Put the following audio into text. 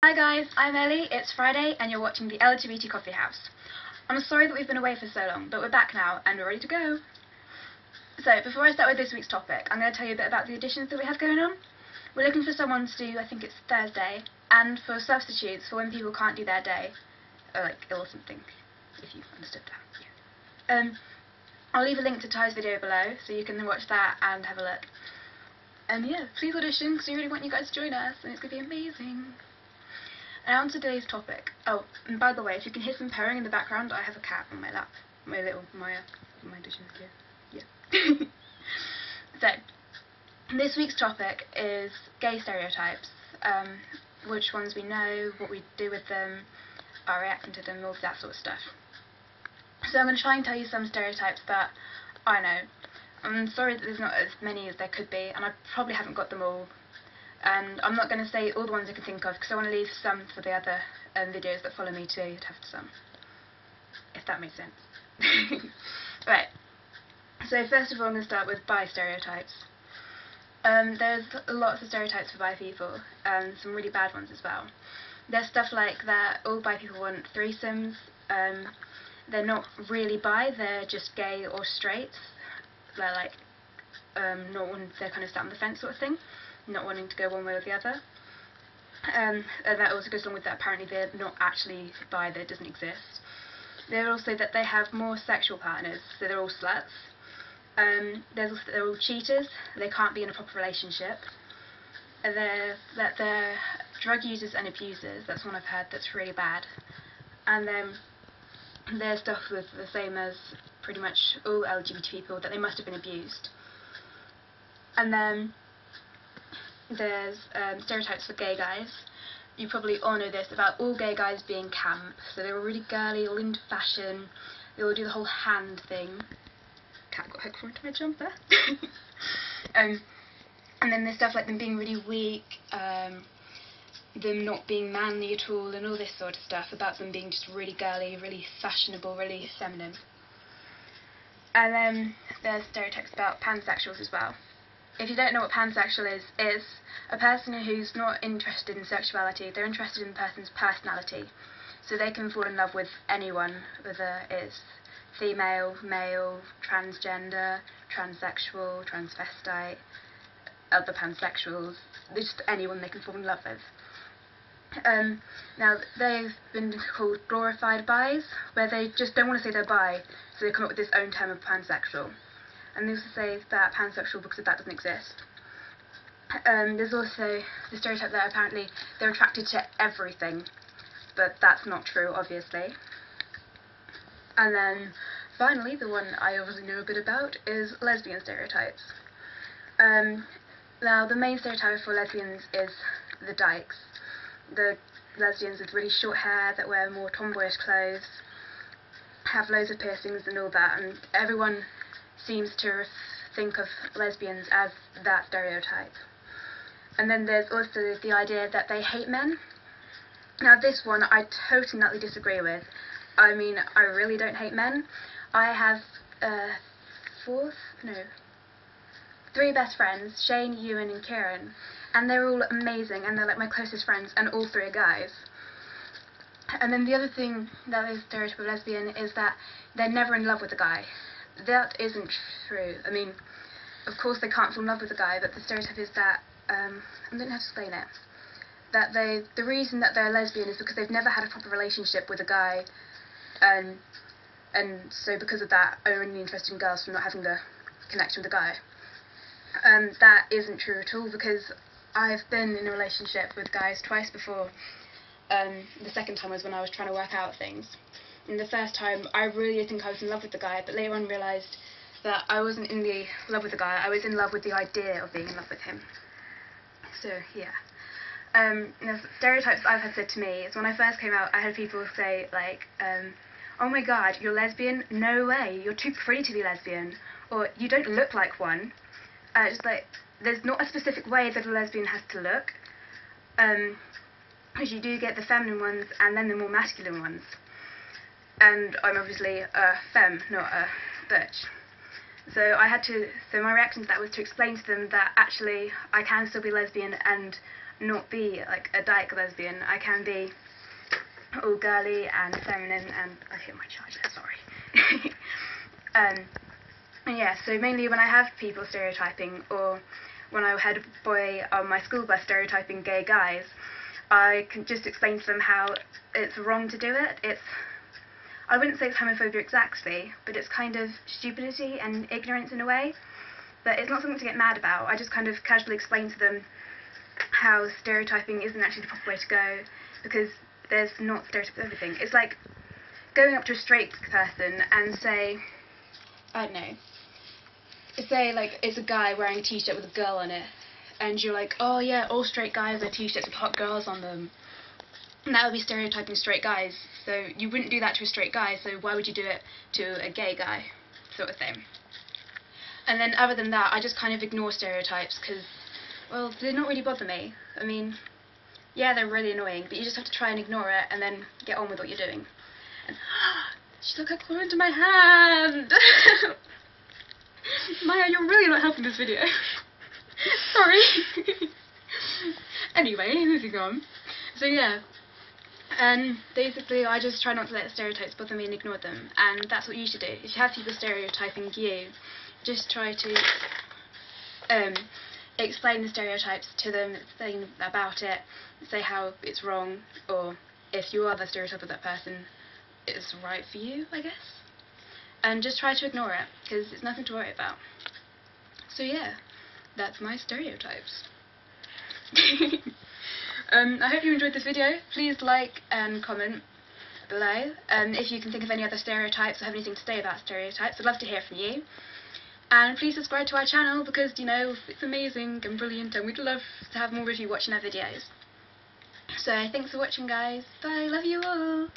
Hi guys, I'm Ellie, it's Friday and you're watching the LGBT Coffee House. I'm sorry that we've been away for so long, but we're back now and we're ready to go. So, before I start with this week's topic, I'm going to tell you a bit about the auditions that we have going on. We're looking for someone to do, I think it's Thursday, and for substitutes for when people can't do their day, or like ill or something, if you've understood that. Yeah. I'll leave a link to Ty's video below, so you can watch that and have a look. And yeah, please audition, because we really want you guys to join us, and it's going to be amazing. And on to today's topic. Oh, and by the way, if you can hear some purring in the background, I have a cat on my lap. My little Maya. My audition here. Yeah. So, this week's topic is gay stereotypes. Which ones we know, what we do with them, our reaction to them, all that sort of stuff. So I'm going to try and tell you some stereotypes that I know. I'm sorry that there's not as many as there could be, and I probably haven't got them all. And I'm not going to say all the ones I can think of, because I want to leave some for the other videos that follow me to have some. If that makes sense. Right. So first of all, I'm going to start with bi stereotypes. There's lots of stereotypes for bi people, and some really bad ones as well. There's stuff like that all bi people want threesomes. They're not really bi, they're just gay or straight. They're like, they're kind of sat on the fence sort of thing, not wanting to go one way or the other. And that also goes along with that apparently they're not actually bi, that doesn't exist. They're also that they have more sexual partners, so they're all sluts. There's also they're all cheaters, they can't be in a proper relationship. They're drug users and abusers, that's one I've heard that's really bad. And then there's stuff with the same as pretty much all LGBT people, that they must have been abused. And then there's stereotypes for gay guys. You probably all know this about all gay guys being camp, so they're all really girly, all into fashion, they all do the whole hand thing. Cat got hooked into my jumper. And then there's stuff like them being really weak, them not being manly at all, and all this sort of stuff about them being just really girly, really fashionable, really feminine. And then there's stereotypes about pansexuals as well. If you don't know what pansexual is, it's a person who's not interested in sexuality, they're interested in the person's personality. So they can fall in love with anyone, whether it's female, male, transgender, transsexual, transvestite, other pansexuals, just anyone they can fall in love with. Now, they've been called glorified bis, where they just don't want to say they're bi, so they come up with this own term of pansexual. And they also say that pansexual because that doesn't exist. There's also the stereotype that apparently they're attracted to everything, but that's not true, obviously. And then, finally, the one I obviously know a bit about is lesbian stereotypes. Now, the main stereotype for lesbians is the dykes. The lesbians with really short hair that wear more tomboyish clothes, have loads of piercings and all that, and everyone seems to think of lesbians as that stereotype. And then there's also the idea that they hate men. Now this one I totally nutly disagree with. I mean, I really don't hate men. I have three best friends, Shane, Ewan and Kieran, and they're all amazing, and they're like my closest friends, and all three are guys. And then the other thing that is stereotype of lesbian is that they're never in love with a guy. That isn't true. I mean, of course they can't fall in love with a guy, but the stereotype is that, I don't know how to explain it, that the reason that they're lesbian is because they've never had a proper relationship with a guy, and so because of that are only interested in girls from not having the connection with a guy. That isn't true at all, because I've been in a relationship with guys twice before. The second time was when I was trying to work out things. And the first time, I really did think I was in love with the guy, but later on realised that I wasn't in love with the guy, I was in love with the idea of being in love with him. So, yeah. Now, stereotypes I've had said to me is when I first came out, I had people say, like, oh my god, you're lesbian? No way, you're too pretty to be lesbian. Or, you don't look like one. Just like, there's not a specific way that a lesbian has to look. Because you do get the feminine ones and then the more masculine ones. And I'm obviously a femme, not a butch. So my reaction to that was to explain to them that actually I can still be lesbian and not be like a dyke lesbian. I can be all girly and feminine, and I hit my charger, sorry. And yeah, so mainly when I have people stereotyping, or when I had a boy on my school bus stereotyping gay guys, I can just explain to them how it's wrong to do it. I wouldn't say it's homophobia exactly, but it's kind of stupidity and ignorance in a way. But it's not something to get mad about. I just kind of casually explain to them how stereotyping isn't actually the proper way to go, because there's not stereotypes of everything. It's like going up to a straight person and say, I don't know, say like it's a guy wearing a t-shirt with a girl on it, and you're like, oh yeah, all straight guys wear t-shirts with hot girls on them. And that would be stereotyping straight guys. So you wouldn't do that to a straight guy, so why would you do it to a gay guy, sort of thing. And then other than that, I just kind of ignore stereotypes because, well, they don't really bother me. I mean, yeah, they're really annoying, but you just have to try and ignore it and then get on with what you're doing. And she took her claw into my hand! Maya, you're really not helping this video. Sorry. Anyway, moving on. So yeah, and basically I just try not to let stereotypes bother me and ignore them, and that's what you should do. If you have people stereotyping you, just try to explain the stereotypes to them, explain about it, say how it's wrong, or if you are the stereotype of that person, it's right for you, I guess. And just try to ignore it, because it's nothing to worry about. So yeah, that's my stereotypes. I hope you enjoyed this video. Please like and comment below. If you can think of any other stereotypes or have anything to say about stereotypes, I'd love to hear from you. And please subscribe to our channel because, you know, it's amazing and brilliant and we'd love to have more of you watching our videos. So thanks for watching, guys. Bye, love you all.